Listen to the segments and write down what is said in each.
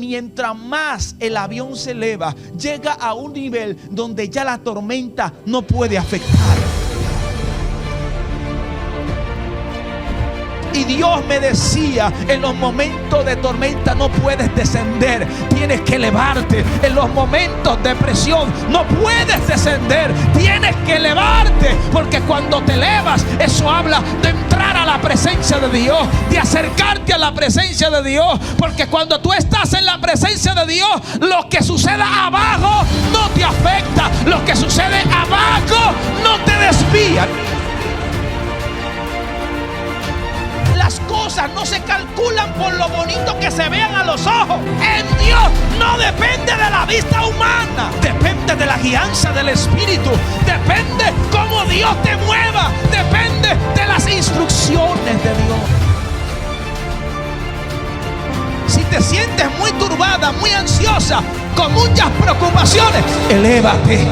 Mientras más el avión se eleva, llega a un nivel donde ya la tormenta no puede afectar. Y Dios me decía, en los momentos de tormenta no puedes descender, tienes que elevarte. En los momentos de presión no puedes descender, tienes que elevarte. Porque cuando te elevas, eso habla de entrar a la presencia de Dios, de acercarte a la presencia de Dios. Porque cuando tú estás en la presencia de Dios, lo que suceda abajo no te afecta, lo que sucede abajo no te desvía. Las cosas no se calculan por lo bonito que se vean a los ojos. En Dios no depende de la vista humana, depende de la guianza del Espíritu, depende cómo Dios te mueva, depende de las instrucciones de Dios. Si te sientes muy turbada, muy ansiosa, con muchas preocupaciones, elévate.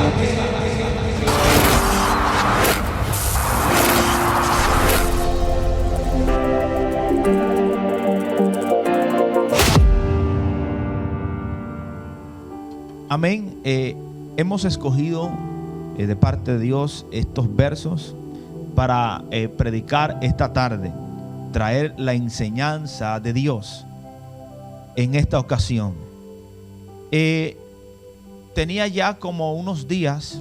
Amén. Hemos escogido de parte de Dios estos versos para predicar esta tarde, traer la enseñanza de Dios en esta ocasión. Tenía ya como unos días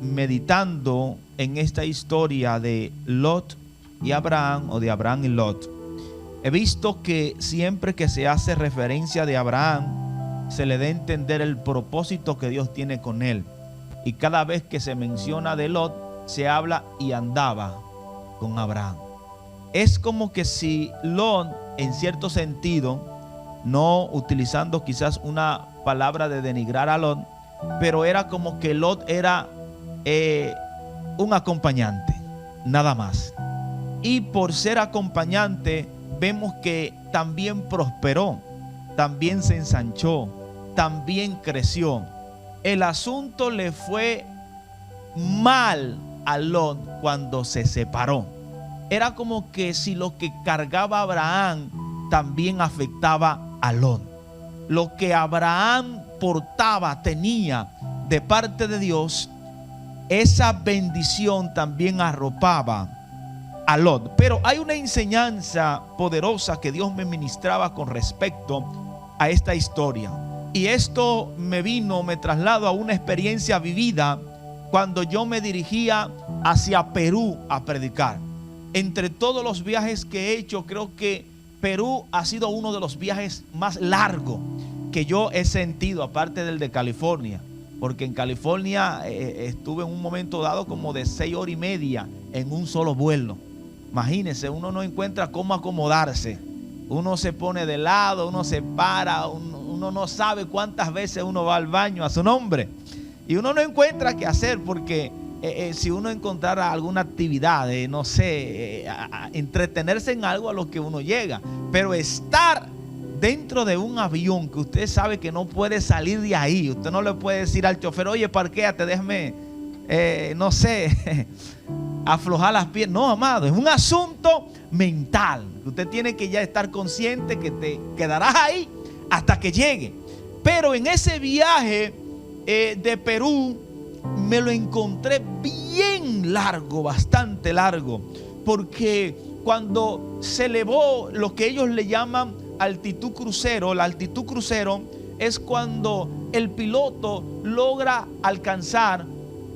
meditando en esta historia de Lot y Abraham, o de Abraham y Lot. He visto que siempre que se hace referencia de Abraham, se le dé a entender el propósito que Dios tiene con él. Y cada vez que se menciona de Lot, se habla y andaba con Abraham. Es como que si Lot, en cierto sentido, no utilizando quizás una palabra de denigrar a Lot, pero era como que Lot era un acompañante, nada más. Y por ser acompañante, vemos que también prosperó, también se ensanchó, también creció. El asunto le fue mal a Lot cuando se separó. Era como que si lo que cargaba Abraham también afectaba a Lot. Lo que Abraham portaba, tenía de parte de Dios, esa bendición también arropaba a Lot. Pero hay una enseñanza poderosa que Dios me ministraba con respecto a esta historia. Y esto me trasladó a una experiencia vivida cuando yo me dirigía hacia Perú a predicar. Entre todos los viajes que he hecho, creo que Perú ha sido uno de los viajes más largos que yo he sentido, aparte del de California. Porque en California estuve en un momento dado como de 6 horas y media en un solo vuelo. Imagínense, uno no encuentra cómo acomodarse. Uno se pone de lado, uno se para, uno no sabe cuántas veces uno va al baño a su nombre. Y uno no encuentra qué hacer porque si uno encontrara alguna actividad, no sé, entretenerse en algo a lo que uno llega. Pero estar dentro de un avión que usted sabe que no puede salir de ahí. Usted no le puede decir al chofer, oye, parquéate, déjame, no sé, aflojar las piernas. No, amado, es un asunto mental. Usted tiene que ya estar consciente que te quedarás ahí hasta que llegue. Pero en ese viaje de Perú me lo encontré bien largo, bastante largo. Porque cuando se elevó lo que ellos le llaman altitud crucero, la altitud crucero es cuando el piloto logra alcanzar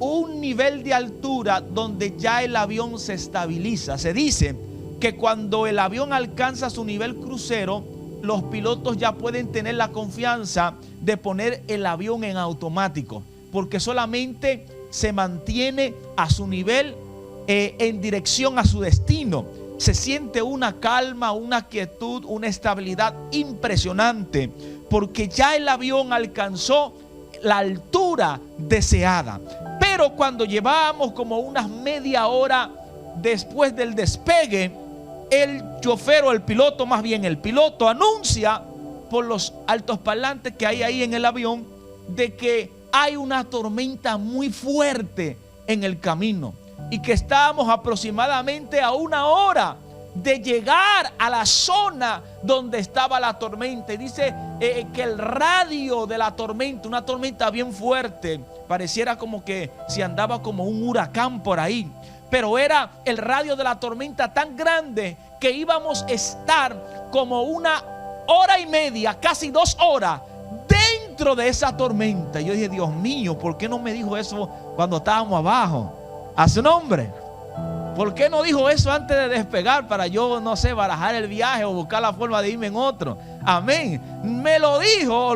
un nivel de altura donde ya el avión se estabiliza. Se dice que cuando el avión alcanza su nivel crucero, los pilotos ya pueden tener la confianza de poner el avión en automático, porque solamente se mantiene a su nivel en dirección a su destino. Se siente una calma, una quietud, una estabilidad impresionante, porque ya el avión alcanzó la altura deseada. Pero cuando llevábamos como unas media hora después del despegue, el chofer o el piloto, más bien el piloto, anuncia por los altoparlantes que hay ahí en el avión de que hay una tormenta muy fuerte en el camino y que estábamos aproximadamente a 1 hora de llegar a la zona donde estaba la tormenta. Y dice que el radio de la tormenta, una tormenta bien fuerte, pareciera como que si andaba como un huracán por ahí, pero era el radio de la tormenta tan grande que íbamos a estar como 1.5 horas, casi 2 horas dentro de esa tormenta. Y yo dije, Dios mío, ¿por qué no me dijo eso cuando estábamos abajo? A su nombre. ¿Por qué no dijo eso antes de despegar para yo, no sé, barajar el viaje o buscar la forma de irme en otro? Amén. Me lo dijo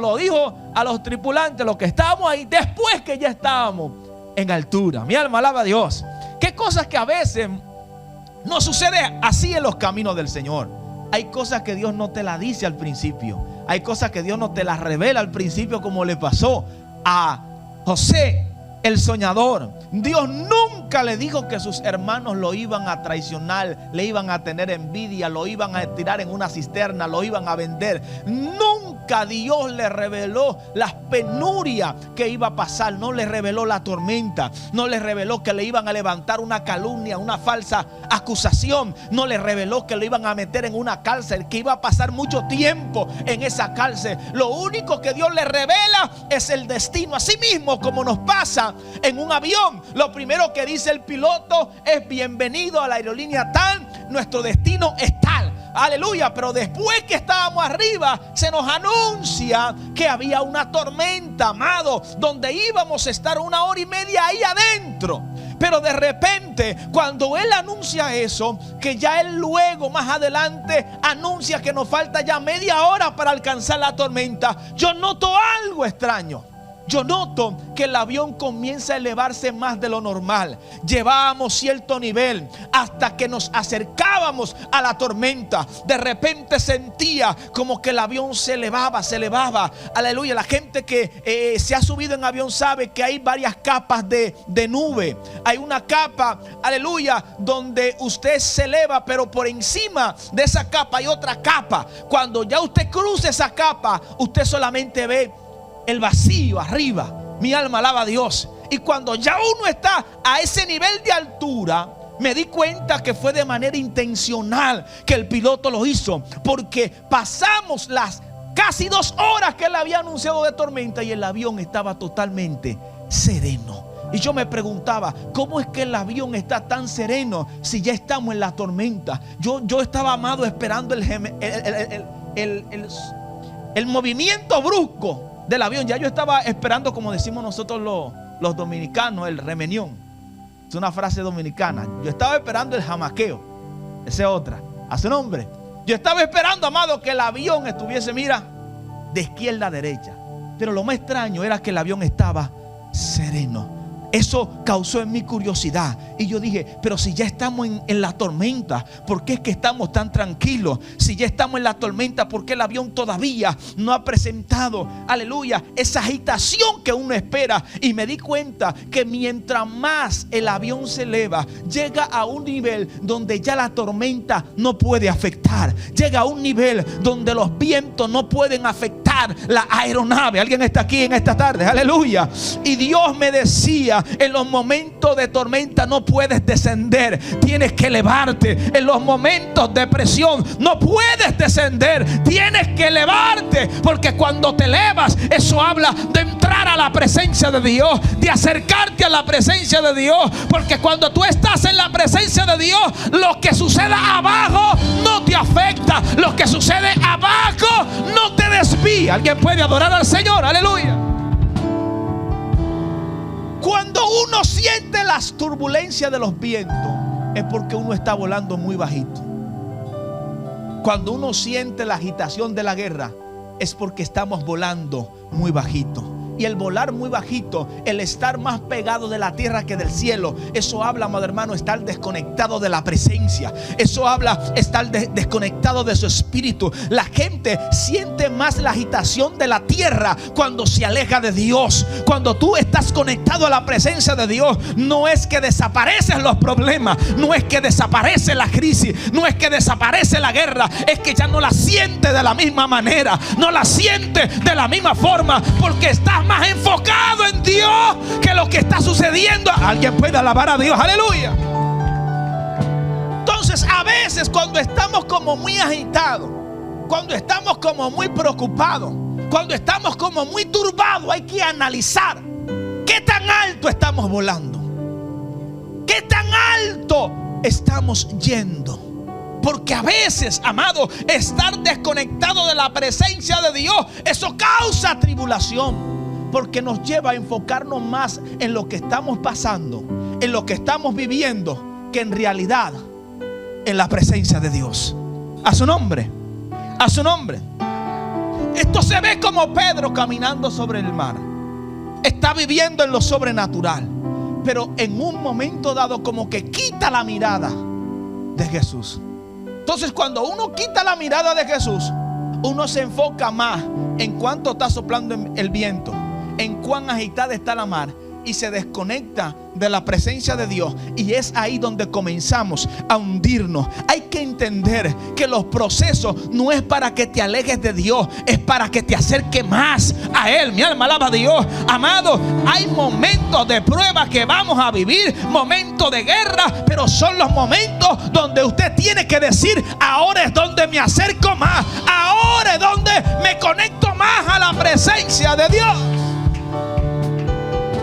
a los tripulantes, los que estábamos ahí, después que ya estábamos en altura. Mi alma alaba a Dios. Qué cosas que a veces no sucede así en los caminos del Señor. Hay cosas que Dios no te las dice al principio. Hay cosas que Dios no te las revela al principio, como le pasó a José, el soñador. Dios nunca le dijo que sus hermanos lo iban a traicionar, le iban a tener envidia, lo iban a tirar en una cisterna, lo iban a vender. Nunca Dios le reveló las penurias que iba a pasar. No le reveló la tormenta, no le reveló que le iban a levantar una calumnia, una falsa acusación. No le reveló que lo iban a meter en una cárcel, que iba a pasar mucho tiempo en esa cárcel. Lo único que Dios le revela es el destino. Así mismo como nos pasa en un avión, lo primero que dice el piloto es: bienvenido a la aerolínea tal, nuestro destino es tal. Aleluya. Pero después que estábamos arriba, se nos anuncia que había una tormenta, amado, donde íbamos a estar 1.5 horas ahí adentro. Pero de repente, cuando Él anuncia eso, que ya Él luego más adelante anuncia que nos falta ya 1/2 hora para alcanzar la tormenta, yo noto algo extraño. Yo noto que el avión comienza a elevarse más de lo normal. Llevábamos cierto nivel hasta que nos acercábamos a la tormenta. De repente sentía como que el avión se elevaba, se elevaba. Aleluya. La gente que se ha subido en avión sabe que hay varias capas de nube. Hay una capa, aleluya, donde usted se eleva, pero por encima de esa capa hay otra capa. Cuando ya usted cruza esa capa, usted solamente ve el vacío arriba. Mi alma alaba a Dios. Y cuando ya uno está a ese nivel de altura, me di cuenta que fue de manera intencional que el piloto lo hizo, porque pasamos las casi 2 horas que él había anunciado de tormenta y el avión estaba totalmente sereno. Y yo me preguntaba, ¿cómo es que el avión está tan sereno si ya estamos en la tormenta? Yo estaba, amado, esperando el movimiento brusco del avión. Ya yo estaba esperando, como decimos nosotros los dominicanos, el remenión. Es una frase dominicana. Yo estaba esperando el jamaqueo. Esa es otra. A su nombre. Yo estaba esperando, amado, que el avión estuviese, mira, de izquierda a derecha. Pero lo más extraño era que el avión estaba sereno. Eso causó en mí curiosidad. Y yo dije, pero si ya estamos en la tormenta, ¿por qué es que estamos tan tranquilos? Si ya estamos en la tormenta, ¿por qué el avión todavía no ha presentado, aleluya, esa agitación que uno espera? Y me di cuenta que mientras más el avión se eleva, llega a un nivel donde ya la tormenta no puede afectar. Llega a un nivel donde los vientos no pueden afectar la aeronave. Alguien está aquí en esta tarde, aleluya. Y Dios me decía, en los momentos de tormenta no puedes descender, tienes que elevarte. En los momentos de presión no puedes descender, tienes que elevarte, porque cuando te elevas, eso habla de entrar a la presencia de Dios, de acercarte a la presencia de Dios. Porque cuando tú estás en la presencia de Dios, lo que suceda abajo no te afecta, lo que sucede abajo no te desvía. Alguien puede adorar al Señor, aleluya. Cuando uno siente las turbulencias de los vientos, es porque uno está volando muy bajito. Cuando uno siente la agitación de la guerra, es porque estamos volando muy bajito. Y el volar muy bajito, el estar más pegado de la tierra que del cielo, eso habla, amado hermano, estar desconectado de la presencia. Eso habla estar desconectado de su espíritu. La gente siente más la agitación de la tierra cuando se aleja de Dios. Cuando tú estás conectado a la presencia de Dios, no es que desaparecen los problemas, no es que desaparece la crisis, no es que desaparece la guerra, es que ya no la sientes de la misma manera, no la sientes de la misma forma, porque estás más enfocado en Dios que lo que está sucediendo. Alguien puede alabar a Dios, aleluya. Entonces a veces cuando estamos como muy agitados, cuando estamos como muy preocupados, cuando estamos como muy turbados, hay que analizar qué tan alto estamos volando, qué tan alto estamos yendo. Porque a veces, amado, estar desconectado de la presencia de Dios, eso causa tribulación, porque nos lleva a enfocarnos más en lo que estamos pasando, en lo que estamos viviendo, que en realidad en la presencia de Dios. A su nombre, a su nombre. Esto se ve como Pedro caminando sobre el mar. Está viviendo en lo sobrenatural, pero en un momento dado como que quita la mirada de Jesús. Entonces cuando uno quita la mirada de Jesús, uno se enfoca más en cuánto está soplando el viento, en cuán agitada está la mar, y se desconecta de la presencia de Dios. Y es ahí donde comenzamos a hundirnos. Hay que entender que los procesos no es para que te alejes de Dios, es para que te acerque más a Él. Mi alma alaba a Dios. Amado, hay momentos de prueba que vamos a vivir, momentos de guerra, pero son los momentos donde usted tiene que decir: ahora es donde me acerco más, ahora es donde me conecto más a la presencia de Dios.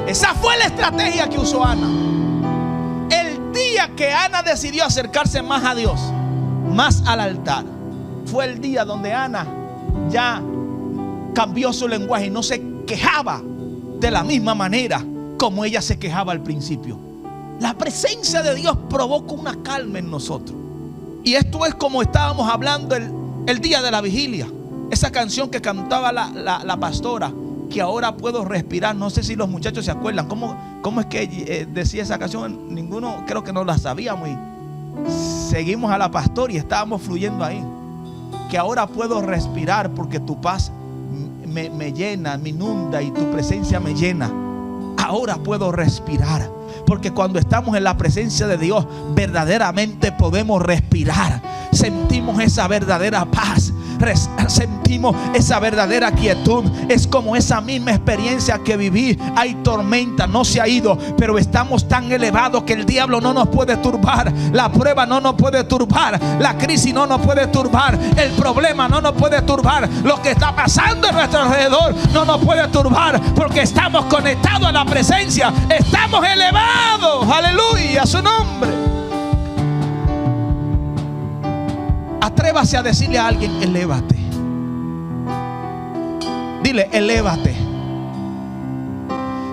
Esa fue la estrategia que usó Ana. El día que Ana decidió acercarse más a Dios, más al altar, fue el día donde Ana ya cambió su lenguaje y no se quejaba de la misma manera como ella se quejaba al principio. La presencia de Dios provoca una calma en nosotros. Y esto es como estábamos hablando el día de la vigilia. Esa canción que cantaba la pastora, que ahora puedo respirar. No sé si los muchachos se acuerdan cómo es que decía esa canción. Ninguno creo que no la sabíamos, y seguimos a la pastora y estábamos fluyendo ahí. Que ahora puedo respirar porque tu paz me llena, me inunda, y tu presencia me llena. Ahora puedo respirar, porque cuando estamos en la presencia de Dios verdaderamente podemos respirar. Sentimos esa verdadera paz, sentimos esa verdadera quietud. Es como esa misma experiencia que viví. Hay tormenta, no se ha ido, pero estamos tan elevados que el diablo no nos puede turbar, la prueba no nos puede turbar, la crisis no nos puede turbar, el problema no nos puede turbar, lo que está pasando a nuestro alrededor no nos puede turbar, porque estamos conectados a la presencia, estamos elevados. Aleluya, a su nombre. Atrévase a decirle a alguien: elévate. Dile: elévate.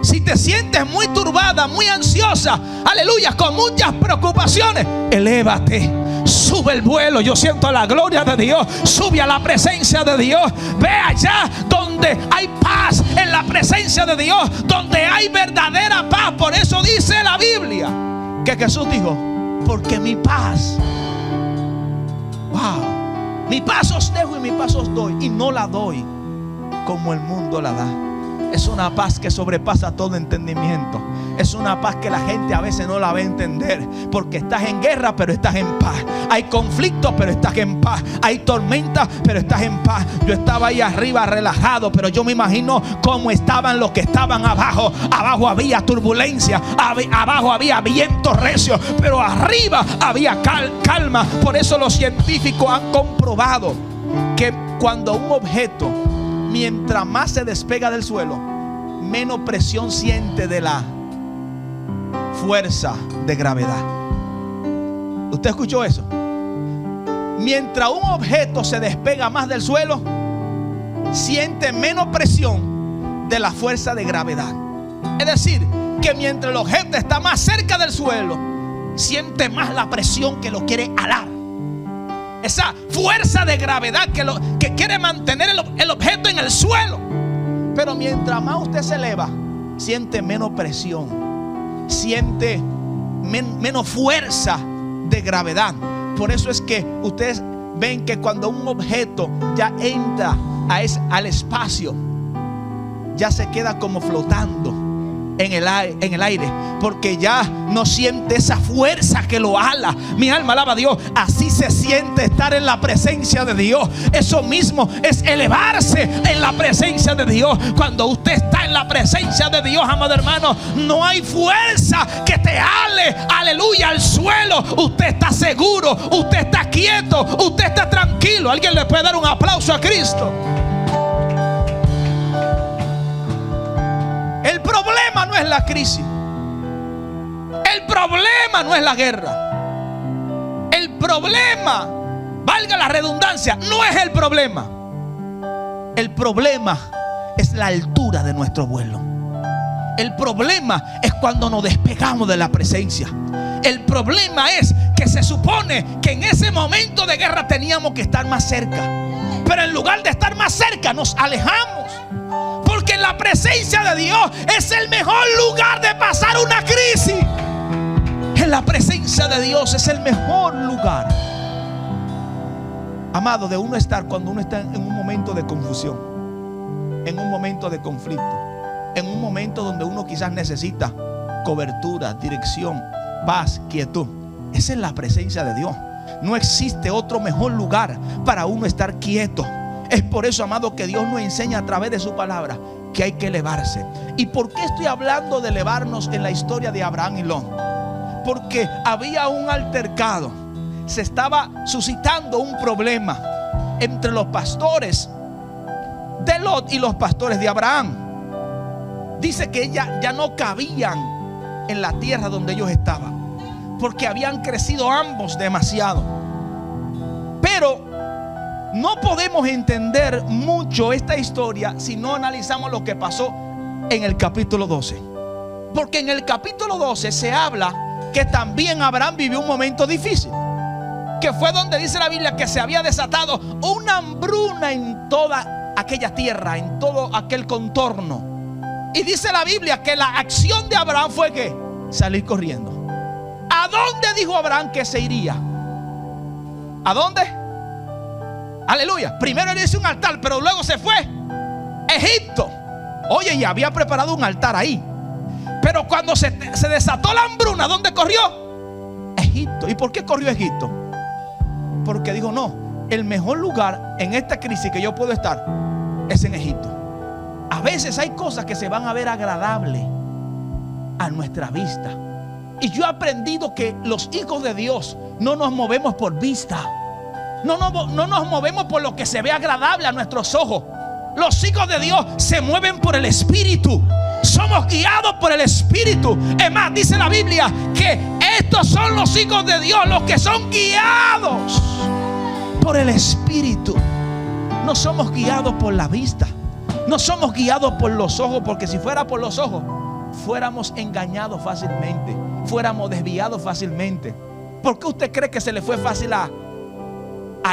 Si te sientes muy turbada, muy ansiosa, aleluya, con muchas preocupaciones, elévate. Sube el vuelo. Yo siento la gloria de Dios. Sube a la presencia de Dios. Ve allá donde hay paz, en la presencia de Dios, donde hay verdadera paz. Por eso dice la Biblia que Jesús dijo: porque mi paz, wow, mi paz os dejo y mi paz os doy, y no la doy como el mundo la da. Es una paz que sobrepasa todo entendimiento. Es una paz que la gente a veces no la va a entender, porque estás en guerra pero estás en paz. Hay conflictos pero estás en paz. Hay tormentas pero estás en paz. Yo estaba ahí arriba relajado, pero yo me imagino cómo estaban los que estaban abajo. Abajo había turbulencia, abajo había viento recio, pero arriba había calma. Por eso los científicos han comprobado que cuando un objeto, mientras más se despega del suelo, menos presión siente de la fuerza de gravedad. ¿Usted escuchó eso? Mientras un objeto se despega más del suelo, siente menos presión de la fuerza de gravedad. Es decir, que mientras el objeto está más cerca del suelo, siente más la presión que lo quiere alar. Esa fuerza de gravedad que quiere mantener el objeto en el suelo. Pero mientras más usted se eleva, siente menos presión, siente menos fuerza de gravedad. Por eso es que ustedes ven que cuando un objeto ya entra al espacio, ya se queda como flotando. en el aire, porque ya no siente esa fuerza que lo ala. Mi alma alaba a Dios. Así se siente estar en la presencia de Dios. Eso mismo es elevarse en la presencia de Dios. Cuando usted está en la presencia de Dios, amado hermano, no hay fuerza que te ale, aleluya, al suelo. Usted está seguro, usted está quieto, usted está tranquilo. Alguien le puede dar un aplauso a Cristo. El problema no es la crisis. El problema no es la guerra. El problema, valga la redundancia, no es el problema. El problema es la altura de nuestro vuelo. El problema es cuando nos despegamos de la presencia. El problema es que se supone que en ese momento de guerra teníamos que estar más cerca, pero en lugar de estar más cerca nos alejamos. Porque en la presencia de Dios es el mejor lugar de pasar una crisis. En la presencia de Dios es el mejor lugar, amado, de uno estar cuando uno está en un momento de confusión, en un momento de conflicto, en un momento donde uno quizás necesita cobertura, dirección, paz, quietud. Esa es la presencia de Dios. No existe otro mejor lugar para uno estar quieto. Es por eso, amado, que Dios nos enseña a través de su palabra que hay que elevarse. ¿Y por qué estoy hablando de elevarnos en la historia de Abraham y Lot? Porque había un altercado. Se estaba suscitando un problema entre los pastores de Lot y los pastores de Abraham. Dice que ya no cabían en la tierra donde ellos estaban, porque habían crecido ambos demasiado. Pero no podemos entender mucho esta historia si no analizamos lo que pasó en el capítulo 12. Porque en el capítulo 12 se habla que también Abraham vivió un momento difícil, que fue donde dice la Biblia que se había desatado una hambruna en toda aquella tierra, en todo aquel contorno. Y dice la Biblia que la acción de Abraham fue que salir corriendo. ¿A dónde dijo Abraham que se iría? ¿A dónde? Aleluya. Primero él hizo un altar, pero luego se fue a Egipto. Oye, y había preparado un altar ahí. Pero cuando se desató la hambruna, ¿dónde corrió? Egipto. ¿Y por qué corrió a Egipto? Porque dijo, no, el mejor lugar en esta crisis que yo puedo estar es en Egipto. A veces hay cosas que se van a ver agradables a nuestra vista. Y yo he aprendido que los hijos de Dios no nos movemos por vista. No nos movemos por lo que se ve agradable a nuestros ojos. Los hijos de Dios se mueven por el Espíritu. Somos guiados por el Espíritu. Es más, dice la Biblia que estos son los hijos de Dios, los que son guiados por el Espíritu. No somos guiados por la vista. No somos guiados por los ojos, porque si fuera por los ojos, fuéramos engañados fácilmente, fuéramos desviados fácilmente. ¿Por qué usted cree que se le fue fácil a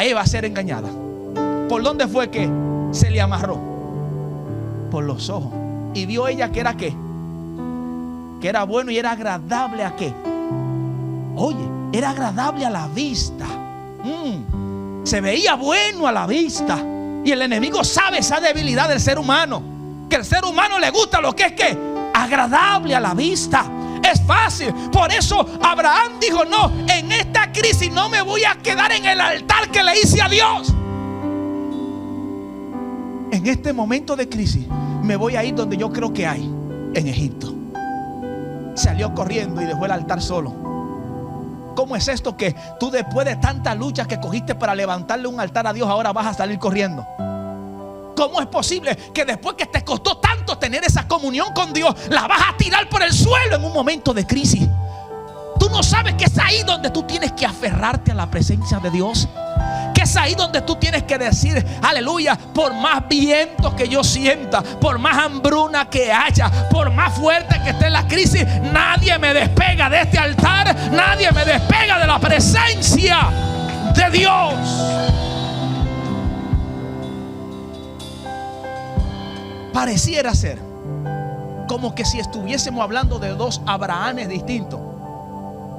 Eva ser engañada? ¿Por dónde fue que se le amarró? Por los ojos. Y vio ella que era ¿qué? Que era bueno y era agradable ¿a qué? Oye, era agradable a la vista. Se veía bueno a la vista. Y el enemigo sabe esa debilidad del ser humano, que el ser humano le gusta lo que es ¿qué? Agradable a la vista. Es fácil. Por eso Abraham dijo, no, en esta crisis no me voy a quedar en el altar que le hice a Dios. En este momento de crisis me voy a ir donde yo creo que hay, en Egipto. Salió corriendo y dejó el altar solo. ¿Cómo es esto que tú, después de tantas luchas que cogiste para levantarle un altar a Dios, ahora vas a salir corriendo? ¿Cómo es posible que después que te costó tanto tener esa comunión con Dios, la vas a tirar por el suelo en un momento de crisis? Tú no sabes que es ahí donde tú tienes que aferrarte a la presencia de Dios. Que es ahí donde tú tienes que decir, aleluya, por más viento que yo sienta, por más hambruna que haya, por más fuerte que esté la crisis, nadie me despega de este altar, nadie me despega de la presencia de Dios. Pareciera ser como que si estuviésemos hablando de dos Abrahames distintos.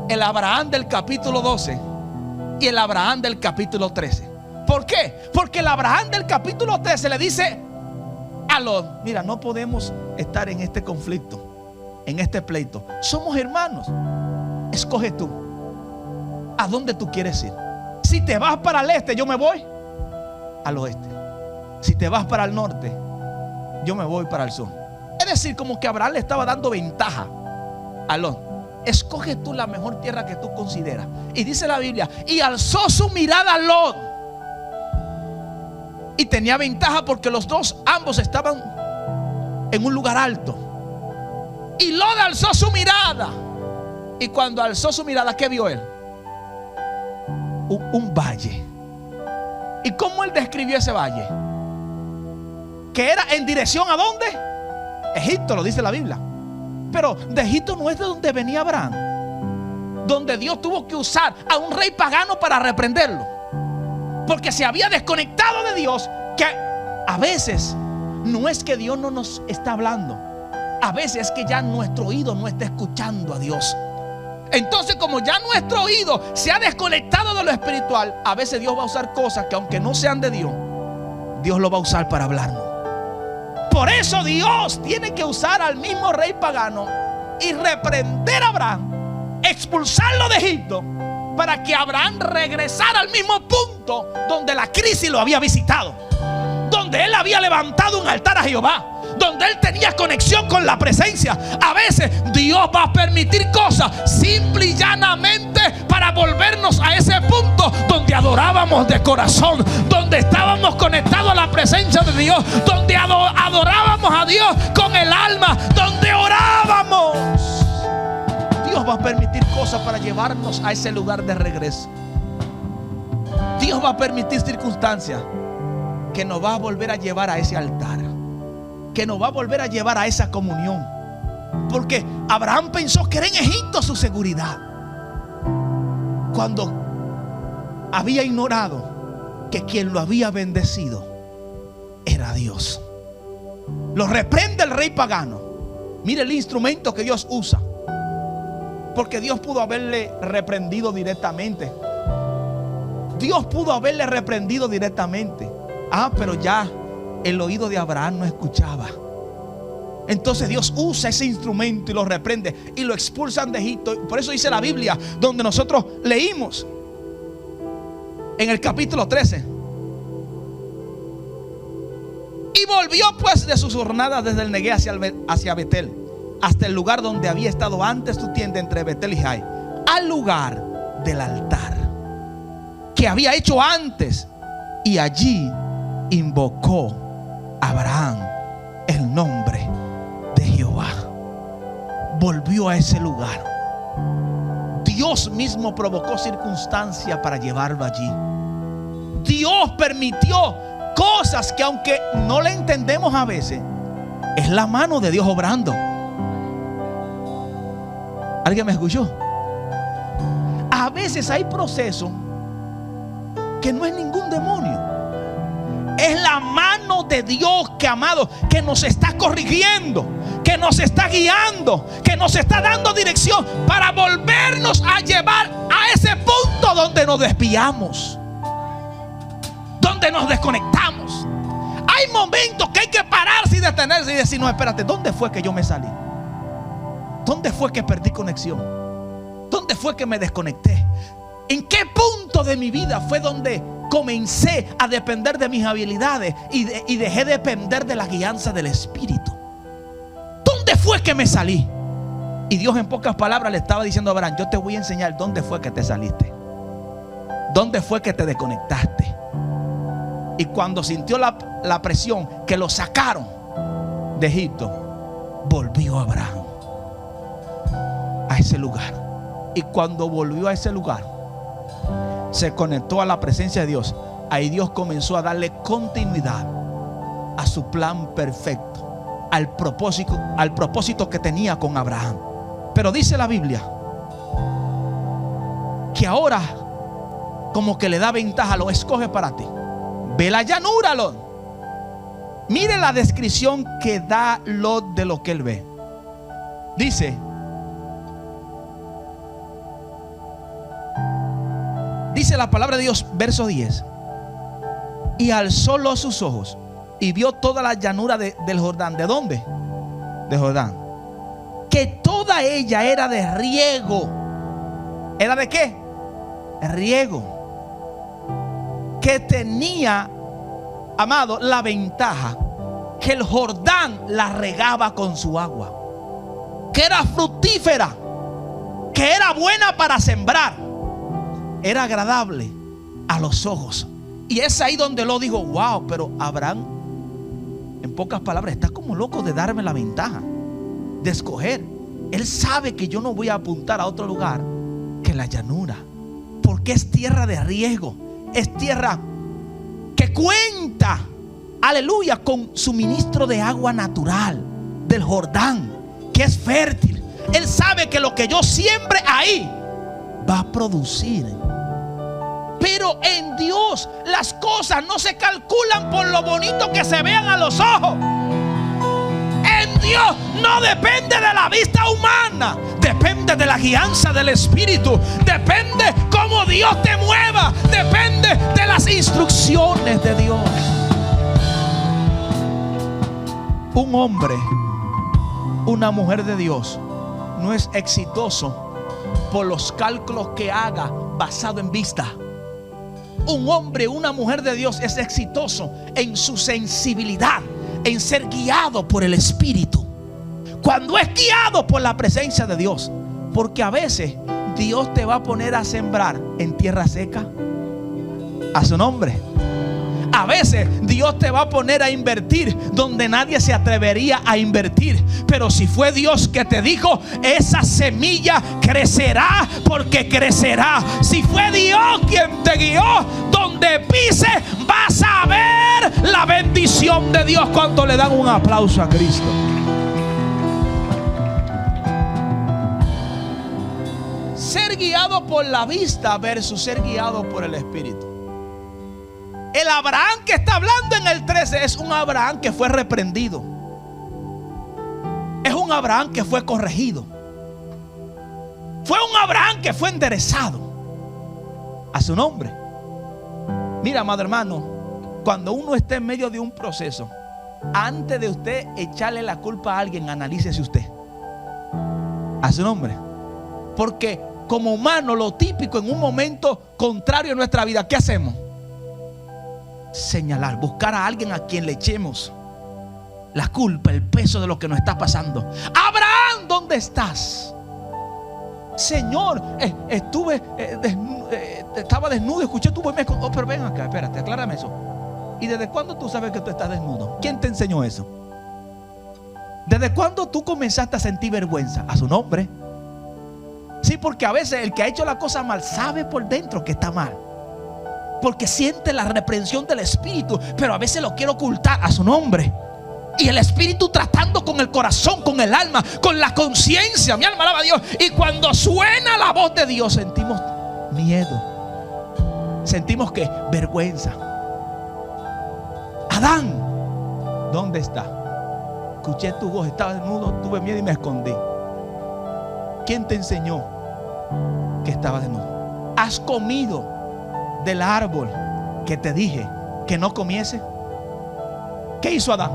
El Abraham del capítulo 12 y el Abraham del capítulo 13. ¿Por qué? Porque el Abraham del capítulo 13 le dice a Lot, mira, no podemos estar en este conflicto. en este pleito. Somos hermanos. Escoge tú a dónde tú quieres ir. Si te vas para el este, yo me voy al oeste. Si te vas para el norte, yo me voy para el sur. Es decir, como que Abraham le estaba dando ventaja a Lot. Escoge tú la mejor tierra que tú consideras. Y dice la Biblia, y alzó su mirada a Lot. Y tenía ventaja porque los dos, ambos estaban en un lugar alto. Y Lot alzó su mirada. Y cuando alzó su mirada, ¿qué vio él? Un valle. ¿Y cómo él describió ese valle? Que era en dirección ¿a dónde? Egipto, lo dice la Biblia. Pero de Egipto no es de donde venía Abraham, donde Dios tuvo que usar a un rey pagano para reprenderlo, porque se había desconectado de Dios. Que a veces no es que Dios no nos está hablando, a veces es que ya nuestro oído no está escuchando a Dios. Entonces, como ya nuestro oído se ha desconectado de lo espiritual, a veces Dios va a usar cosas que, aunque no sean de Dios, Dios lo va a usar para hablarnos. Por eso Dios tiene que usar al mismo rey pagano y reprender a Abraham, expulsarlo de Egipto, para que Abraham regresara al mismo punto donde la crisis lo había visitado, donde él había levantado un altar a Jehová, donde él tenía conexión con la presencia. A veces Dios va a permitir cosas simple y llanamente para volvernos a ese punto donde adorábamos de corazón, donde estábamos conectados a la presencia de Dios, donde adorábamos a Dios con el alma, donde orábamos. Dios va a permitir cosas para llevarnos a ese lugar de regreso. Dios va a permitir circunstancias que nos va a volver a llevar a ese altar, que nos va a volver a llevar a esa comunión. Porque Abraham pensó que era en Egipto su seguridad, cuando había ignorado que quien lo había bendecido era Dios. Lo reprende el rey pagano. Mire el instrumento que Dios usa, porque Dios pudo haberle reprendido directamente. Dios pudo haberle reprendido directamente. Pero ya el oído de Abraham no escuchaba. Entonces Dios usa ese instrumento y lo reprende y lo expulsan de Egipto. Por eso dice la Biblia, donde nosotros leímos en el capítulo 13: y volvió pues de sus jornadas desde el Negué hacia Betel, hasta el lugar donde había estado antes su tienda entre Betel y Jai, al lugar del altar que había hecho antes, y allí invocó Abraham el nombre de Jehová. Volvió a ese lugar. Dios mismo provocó circunstancias para llevarlo allí. Dios permitió cosas que, aunque no le entendemos a veces, es la mano de Dios obrando. ¿Alguien me escuchó? A veces hay procesos que no es ningún demonio. Es la mano de Dios que, amado, que nos está corrigiendo, que nos está guiando, que nos está dando dirección para volvernos a llevar a ese punto donde nos desviamos, donde nos desconectamos. Hay momentos que hay que pararse y detenerse y decir: no, espérate, ¿dónde fue que yo me salí? ¿Dónde fue que perdí conexión? ¿Dónde fue que me desconecté? ¿En qué punto de mi vida fue donde comencé a depender de mis habilidades y dejé de depender de la guianza del Espíritu? ¿Dónde fue que me salí? Y Dios, en pocas palabras, le estaba diciendo a Abraham: yo te voy a enseñar dónde fue que te saliste, dónde fue que te desconectaste. Y cuando sintió la presión que lo sacaron de Egipto, volvió Abraham a ese lugar. Y cuando volvió a ese lugar, se conectó a la presencia de Dios. Ahí Dios comenzó a darle continuidad a su plan perfecto, al propósito que tenía con Abraham. Pero dice la Biblia que ahora como que le da ventaja, lo escoge para ti. Ve la llanura, Lot. Mire la descripción que da Lot de lo que él ve. Dice la palabra de Dios, verso 10: y alzó Lot sus ojos y vio toda la llanura del Jordán. ¿De dónde? De Jordán. que toda ella era de riego. ¿Era de qué? De riego. Que tenía, amado, la ventaja que el Jordán la regaba con su agua, que era fructífera, que era buena para sembrar, era agradable a los ojos. Y es ahí donde lo dijo: wow, pero Abraham, en pocas palabras, está como loco de darme la ventaja de escoger. Él sabe que yo no voy a apuntar a otro lugar que la llanura, porque es tierra de riego, es tierra que cuenta, aleluya, con suministro de agua natural del Jordán, que es fértil. Él sabe que lo que yo siembre ahí va a producir. Pero en Dios las cosas no se calculan por lo bonito que se vean a los ojos. En Dios no depende de la vista humana, depende de la guianza del Espíritu, depende cómo Dios te mueva, depende de las instrucciones de Dios. Un hombre, una mujer de Dios no es exitoso por los cálculos que haga basado en vista. Un hombre, una mujer de Dios es exitoso en su sensibilidad, en ser guiado por el Espíritu, cuando es guiado por la presencia de Dios. Porque a veces Dios te va a poner a sembrar en tierra seca. A su nombre. A veces Dios te va a poner a invertir donde nadie se atrevería a invertir. Pero si fue Dios que te dijo, esa semilla crecerá, porque crecerá. Si fue Dios quien te guió, donde pise vas a ver la bendición de Dios. ¿Cuánto le dan un aplauso a Cristo? Ser guiado por la vista versus ser guiado por el Espíritu. El Abraham que está hablando en el 13 es un Abraham que fue reprendido. Es un Abraham que fue corregido. Fue un Abraham que fue enderezado. A su nombre. Mira, amado hermano, cuando uno está en medio de un proceso, antes de usted echarle la culpa a alguien, analícese usted. A su nombre. Porque como humano, lo típico en un momento contrario a nuestra vida, ¿qué hacemos? Señalar, buscar a alguien a quien le echemos la culpa, el peso de lo que nos está pasando. Abraham, ¿dónde estás? Señor, estaba desnudo, escuché tu voz. Pero ven acá, espérate, aclárame eso. ¿Y desde cuándo tú sabes que tú estás desnudo? ¿Quién te enseñó eso? ¿Desde cuándo tú comenzaste a sentir vergüenza? A su nombre. Sí, porque a veces el que ha hecho la cosa mal sabe por dentro que está mal, porque siente la reprensión del Espíritu, pero a veces lo quiere ocultar. A su nombre. Y el Espíritu tratando con el corazón, con el alma, con la conciencia. Mi alma alaba a Dios. Y cuando suena la voz de Dios, sentimos miedo. Sentimos que vergüenza. Adán, ¿dónde está? Escuché tu voz, estaba desnudo, tuve miedo y me escondí. ¿Quién te enseñó que estaba desnudo? ¿Has comido del árbol que te dije que no comiese? ¿Qué hizo Adán?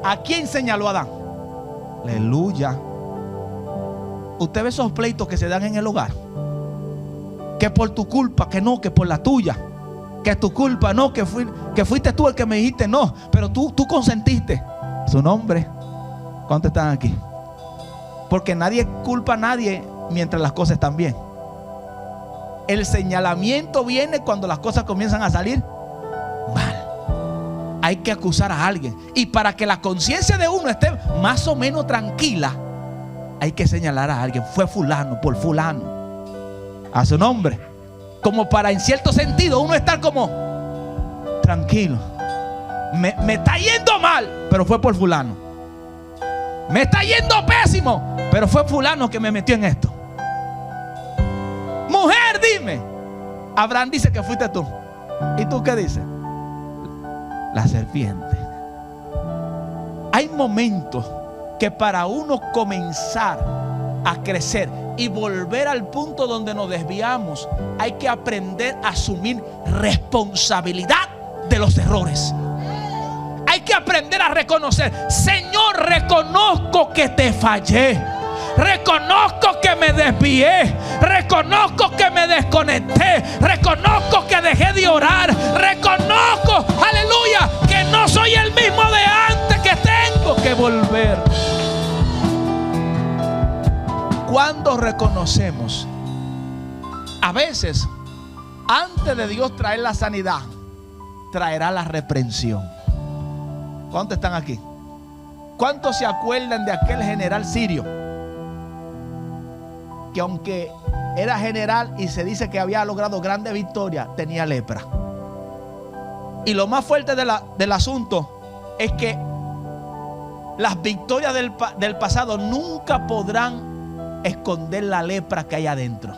¿A quién señaló Adán? Aleluya. Usted ve esos pleitos que se dan en el hogar, que por tu culpa, que no, que por la tuya, que es tu culpa, no, que fuiste tú el que me dijiste no, pero tú consentiste. Su nombre. ¿Cuántos están aquí? Porque nadie culpa a nadie mientras las cosas están bien. El señalamiento viene cuando las cosas comienzan a salir mal. Hay que acusar a alguien. Y para que la conciencia de uno esté más o menos tranquila, hay que señalar a alguien. Fue fulano, por fulano. A su nombre. Como para, en cierto sentido, uno estar como tranquilo. Me está yendo mal, pero fue por fulano. Me está yendo pésimo, pero fue fulano que me metió en esto. Mujer, dime. Abraham dice que fuiste tú. ¿Y tú qué dices? La serpiente. Hay momentos que para uno comenzar a crecer y volver al punto donde nos desviamos, hay que aprender a asumir responsabilidad de los errores. Hay que aprender a reconocer: Señor, Señor, reconozco que te fallé. Reconozco que me desvié. Reconozco que me desconecté. Reconozco que dejé de orar. Reconozco, aleluya, que no soy el mismo de antes, que tengo que volver. Cuando reconocemos, a veces, antes de Dios traer la sanidad, traerá la reprensión. ¿Cuántos están aquí? ¿Cuántos se acuerdan de aquel general sirio que, aunque era general y se dice que había logrado grandes victorias, tenía lepra? Y lo más fuerte del asunto es que las victorias del pasado nunca podrán esconder la lepra que hay adentro.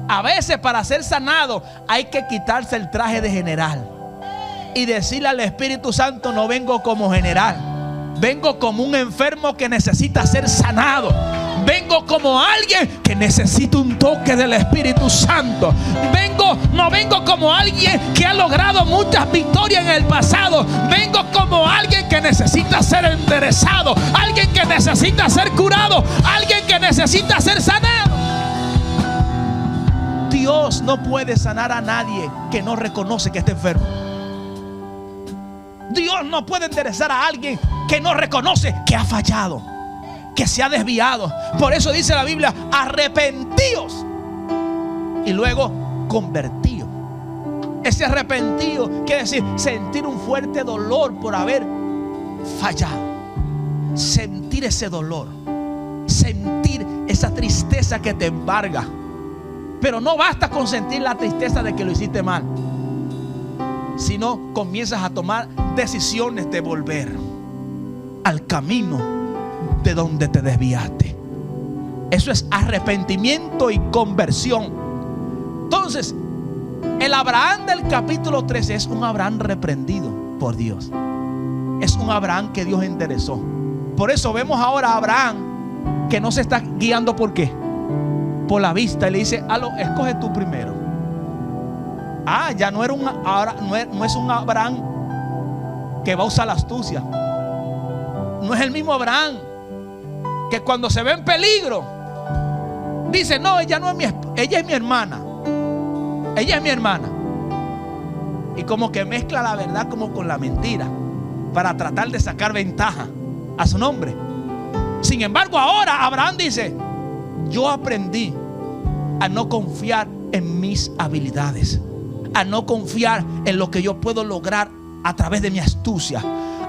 A veces, para ser sanado, hay que quitarse el traje de general y decirle al Espíritu Santo: no vengo como general, vengo como un enfermo que necesita ser sanado. Vengo como alguien que necesita un toque del Espíritu Santo. No vengo como alguien que ha logrado muchas victorias en el pasado. Vengo como alguien que necesita ser enderezado, alguien que necesita ser curado, alguien que necesita ser sanado. Dios no puede sanar a nadie que no reconoce que está enfermo. Dios no puede enderezar a alguien que no reconoce que ha fallado, que se ha desviado. Por eso dice la Biblia: arrepentíos y luego convertíos. Ese arrepentido quiere decir sentir un fuerte dolor por haber fallado. Sentir ese dolor, sentir esa tristeza que te embarga. Pero no basta con sentir la tristeza de que lo hiciste mal, sino comienzas a tomar decisiones de volver al camino de donde te desviaste. Eso es arrepentimiento y conversión. Entonces, el Abraham del capítulo 13 es un Abraham reprendido por Dios. Es un Abraham que Dios enderezó. Por eso vemos ahora a Abraham que no se está guiando por qué, por la vista. Y le dice: escoge tú primero. Ya no era no es un Abraham que va a usar la astucia. No es el mismo Abraham que cuando se ve en peligro dice: no, ella no es ella es mi hermana. Ella es mi hermana. Y como que mezcla la verdad como con la mentira para tratar de sacar ventaja a su nombre. Sin embargo, ahora Abraham dice: yo aprendí a no confiar en mis habilidades, a no confiar en lo que yo puedo lograr a través de mi astucia.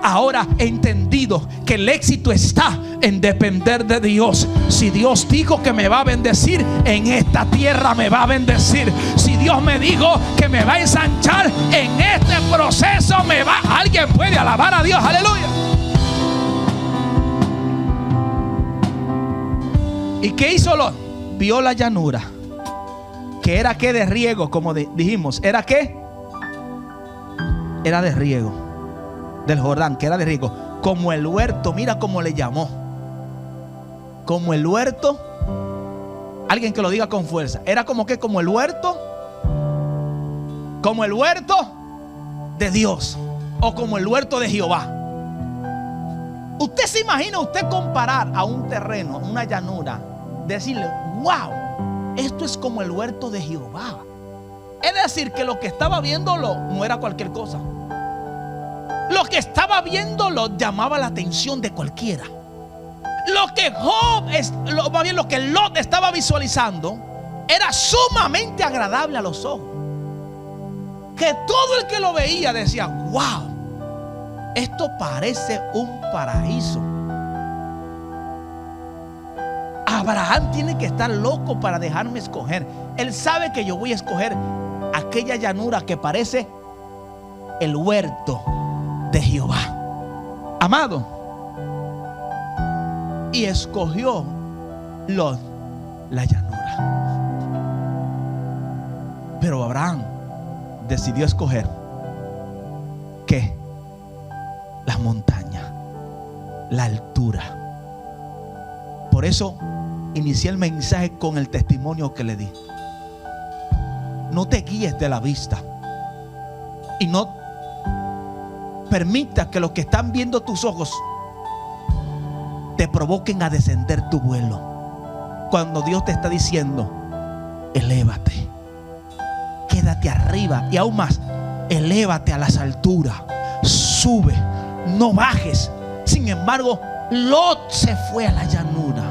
Ahora he entendido que el éxito está en depender de Dios. Si Dios dijo que me va a bendecir, en esta tierra me va a bendecir. Si Dios me dijo que me va a ensanchar, en este proceso me va. Alguien puede alabar a Dios, aleluya. ¿Y qué hizo Lot? Vio la llanura, que era que de riego, como dijimos. ¿Era qué? Era de riego del Jordán, que era de riego, como el huerto. Mira cómo le llamó: como el huerto. Alguien que lo diga con fuerza. Era como que, como el huerto, como el huerto de Dios, o como el huerto de Jehová. Usted se imagina, usted comparar a un terreno, una llanura, decirle: wow, esto es como el huerto de Jehová. Es decir, que lo que estaba viéndolo no era cualquier cosa. Lo que estaba viéndolo llamaba la atención de cualquiera. Lo que lo que Lot estaba visualizando era sumamente agradable a los ojos, que todo el que lo veía decía: wow, esto parece un paraíso. Abraham tiene que estar loco para dejarme escoger. Él sabe que yo voy a escoger aquella llanura que parece el huerto de Jehová. Amado, y escogió Lot la llanura. Pero Abraham decidió escoger ¿qué? La montaña, la altura. Por eso inicié el mensaje con el testimonio que le di. No te guíes de la vista y no permita que lo que están viendo tus ojos te provoquen a descender tu vuelo. Cuando Dios te está diciendo, elévate, quédate arriba, y aún más, elévate a las alturas, sube, no bajes. Sin embargo, Lot se fue a la llanura.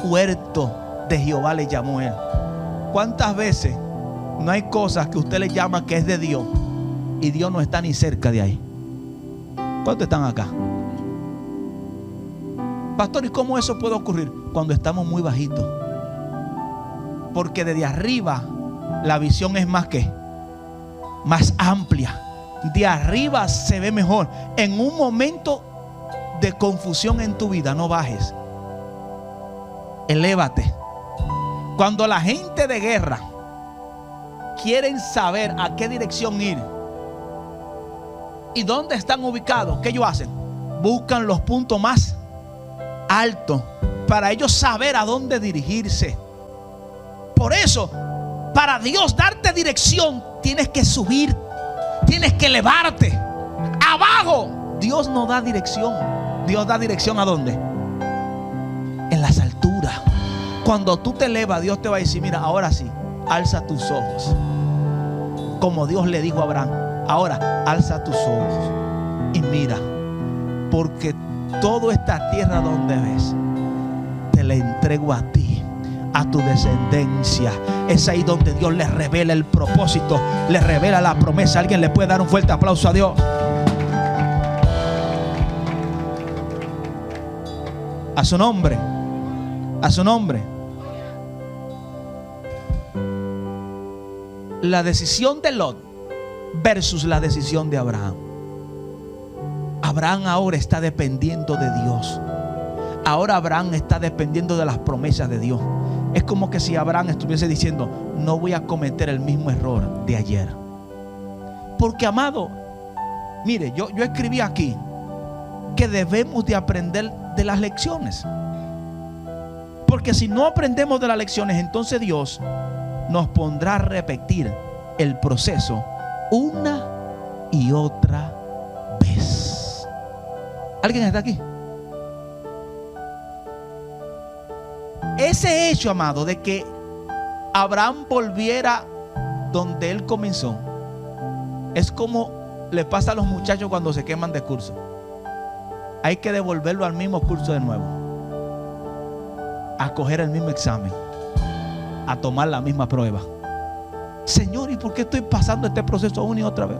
Huerto de Jehová le llamó él. ¿Cuántas veces no hay cosas que usted le llama que es de Dios y Dios no está ni cerca de ahí? ¿Cuántos están acá? Pastor, ¿y cómo eso puede ocurrir? Cuando estamos muy bajitos. Porque desde arriba la visión es más amplia. De arriba se ve mejor. En un momento de confusión en tu vida, no bajes. Elévate. Cuando la gente de guerra quieren saber a qué dirección ir y dónde están ubicados, ¿qué ellos hacen? Buscan los puntos más altos para ellos saber a dónde dirigirse. Por eso, para Dios darte dirección, tienes que subir, tienes que elevarte. Abajo, Dios no da dirección. Dios da dirección ¿a dónde? En las alturas. Cuando tú te elevas, Dios te va a decir, mira, ahora sí, alza tus ojos. Como Dios le dijo a Abraham, ahora alza tus ojos y mira, porque toda esta tierra donde ves, te la entrego a ti, a tu descendencia. Es ahí donde Dios le revela el propósito, le revela la promesa. Alguien le puede dar un fuerte aplauso a Dios. A su nombre, a su nombre. La decisión de Lot versus la decisión de Abraham. Abraham ahora está dependiendo de Dios. Ahora Abraham está dependiendo de las promesas de Dios. Es como que si Abraham estuviese diciendo, no voy a cometer el mismo error de ayer. Porque, amado, mire, yo escribí aquí que debemos de aprender de las lecciones. Porque si no aprendemos de las lecciones, entonces Dios nos pondrá a repetir el proceso una y otra vez. ¿Alguien está aquí? Ese hecho, amado, de que Abraham volviera donde él comenzó, es como le pasa a los muchachos cuando se queman de curso. Hay que devolverlo al mismo curso de nuevo, a coger el mismo examen, a tomar la misma prueba. Señor, ¿y por qué estoy pasando este proceso una y otra vez?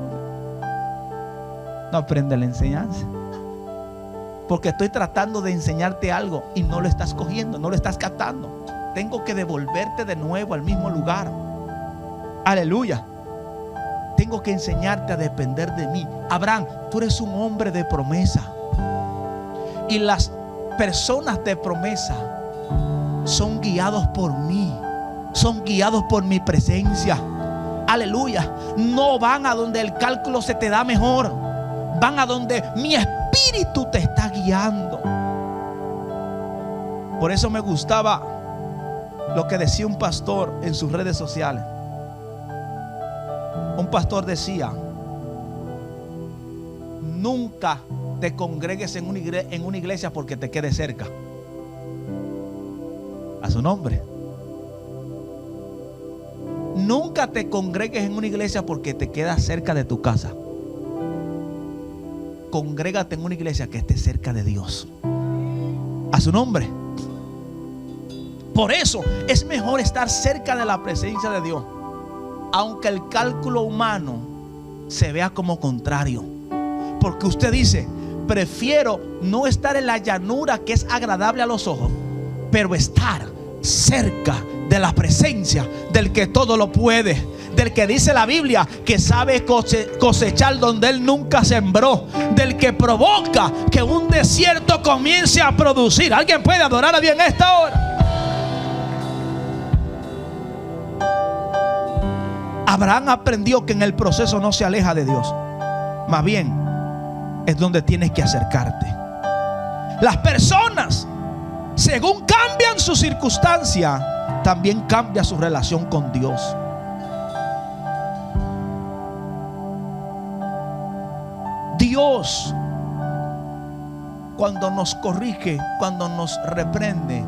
No aprende la enseñanza. Porque estoy tratando de enseñarte algo y no lo estás cogiendo, no lo estás captando. Tengo que devolverte de nuevo al mismo lugar. Aleluya. Tengo que enseñarte a depender de mí. Abraham, tú eres un hombre de promesa. Y las personas de promesa son guiados por mí. Son guiados por mi presencia. Aleluya. No van a donde el cálculo se te da mejor. Van a donde mi espíritu te está guiando. Por eso me gustaba lo que decía un pastor en sus redes sociales. Un pastor decía: nunca te congregues en una iglesia porque te quede cerca. A su nombre. Nunca te congregues en una iglesia porque te queda cerca de tu casa. Congrégate en una iglesia que esté cerca de Dios. A su nombre. Por eso es mejor estar cerca de la presencia de Dios, aunque el cálculo humano se vea como contrario. Porque usted dice: prefiero no estar en la llanura que es agradable a los ojos, pero estar cerca de la presencia del que todo lo puede, del que dice la Biblia que sabe cosechar donde él nunca sembró, del que provoca que un desierto comience a producir. ¿Alguien puede adorar a Dios en esta hora? Abraham aprendió que en el proceso no se aleja de Dios, más bien es donde tienes que acercarte. Las personas, según cambian su circunstancia, también cambia su relación con Dios. Dios cuando nos corrige, cuando nos reprende,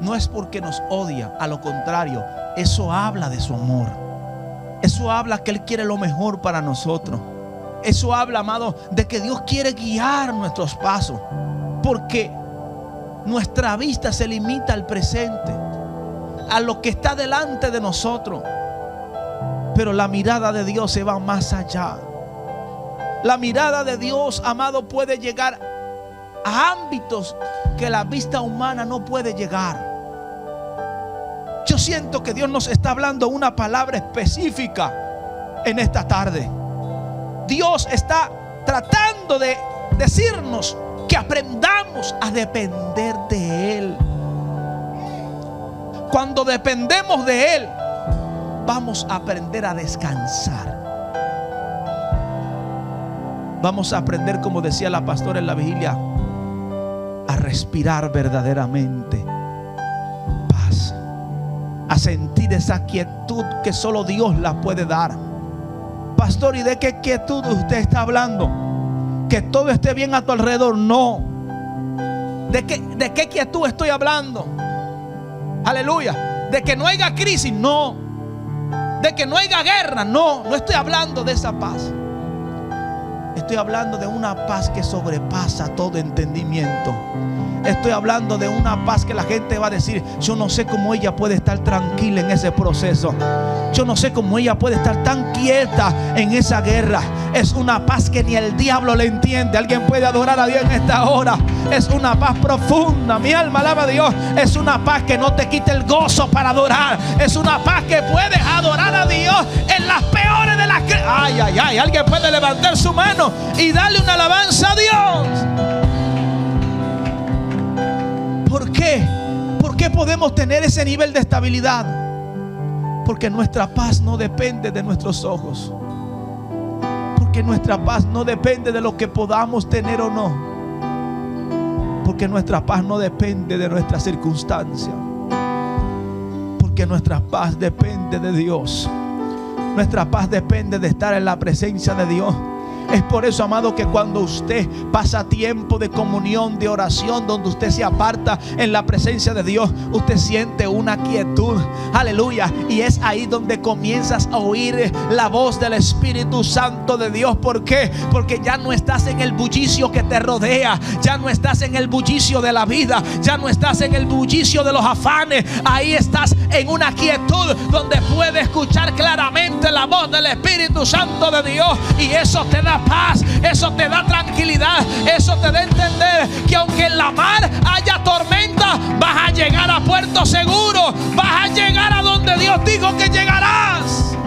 no es porque nos odia, a lo contrario, eso habla de su amor. Eso habla que Él quiere lo mejor para nosotros. Eso habla, amado, de que Dios quiere guiar nuestros pasos, porque nuestra vista se limita al presente, a lo que está delante de nosotros. Pero la mirada de Dios se va más allá. La mirada de Dios, amado, puede llegar a ámbitos que la vista humana no puede llegar. Yo siento que Dios nos está hablando una palabra específica en esta tarde. Dios está tratando de decirnos que aprendamos a depender de Él. Cuando dependemos de Él, vamos a aprender a descansar. Vamos a aprender, como decía la pastora en la vigilia, a respirar verdaderamente paz, a sentir esa quietud que solo Dios la puede dar. Pastor, ¿y de qué quietud usted está hablando? Que todo esté bien a tu alrededor. No. ¿De qué quietud estoy hablando? Aleluya. De que no haya crisis. No. De que no haya guerra. No. No estoy hablando de esa paz. Estoy hablando de una paz que sobrepasa todo entendimiento. Estoy hablando de una paz que la gente va a decir: yo no sé cómo ella puede estar tranquila en ese proceso. Yo no sé cómo ella puede estar tan quieta en esa guerra. Es una paz que ni el diablo le entiende. Alguien puede adorar a Dios en esta hora. Es una paz profunda. Mi alma alaba a Dios. Es una paz que no te quita el gozo para adorar. Es una paz que puedes adorar a Dios en las peores de las crisis. Ay, ay, ay. Alguien puede levantar su mano y darle una alabanza a Dios. ¿Por qué? ¿Por qué podemos tener ese nivel de estabilidad? Porque nuestra paz no depende de nuestros ojos. Porque nuestra paz no depende de lo que podamos tener o no. Porque nuestra paz no depende de nuestras circunstancias. Porque nuestra paz depende de Dios. Nuestra paz depende de estar en la presencia de Dios. Es por eso, amado, que cuando usted pasa tiempo de comunión, de oración, donde usted se aparta en la presencia de Dios, usted siente una quietud. Aleluya. Y es ahí donde comienzas a oír la voz del Espíritu Santo de Dios. ¿Por qué? Porque ya no estás en el bullicio que te rodea. Ya no estás en el bullicio de la vida. Ya no estás en el bullicio de los afanes. Ahí estás en una quietud donde puedes escuchar claramente la voz del Espíritu Santo de Dios. Y eso te da paz, eso te da tranquilidad, eso te da a entender que aunque en la mar haya tormenta, vas a llegar a puerto seguro, vas a llegar a donde Dios dijo que llegarás.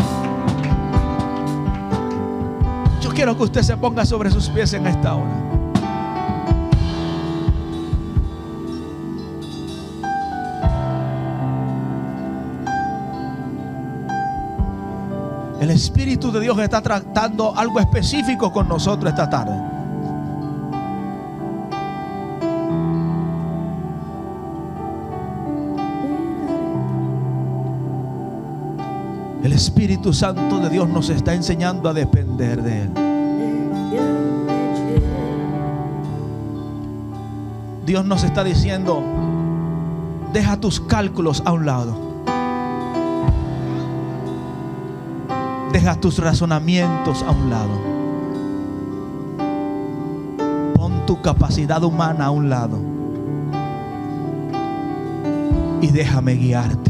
Yo quiero que usted se ponga sobre sus pies en esta hora. El Espíritu de Dios está tratando algo específico con nosotros esta tarde. El Espíritu Santo de Dios nos está enseñando a depender de Él. Dios nos está diciendo: deja tus cálculos a un lado. Deja tus razonamientos a un lado. Pon tu capacidad humana a un lado y déjame guiarte.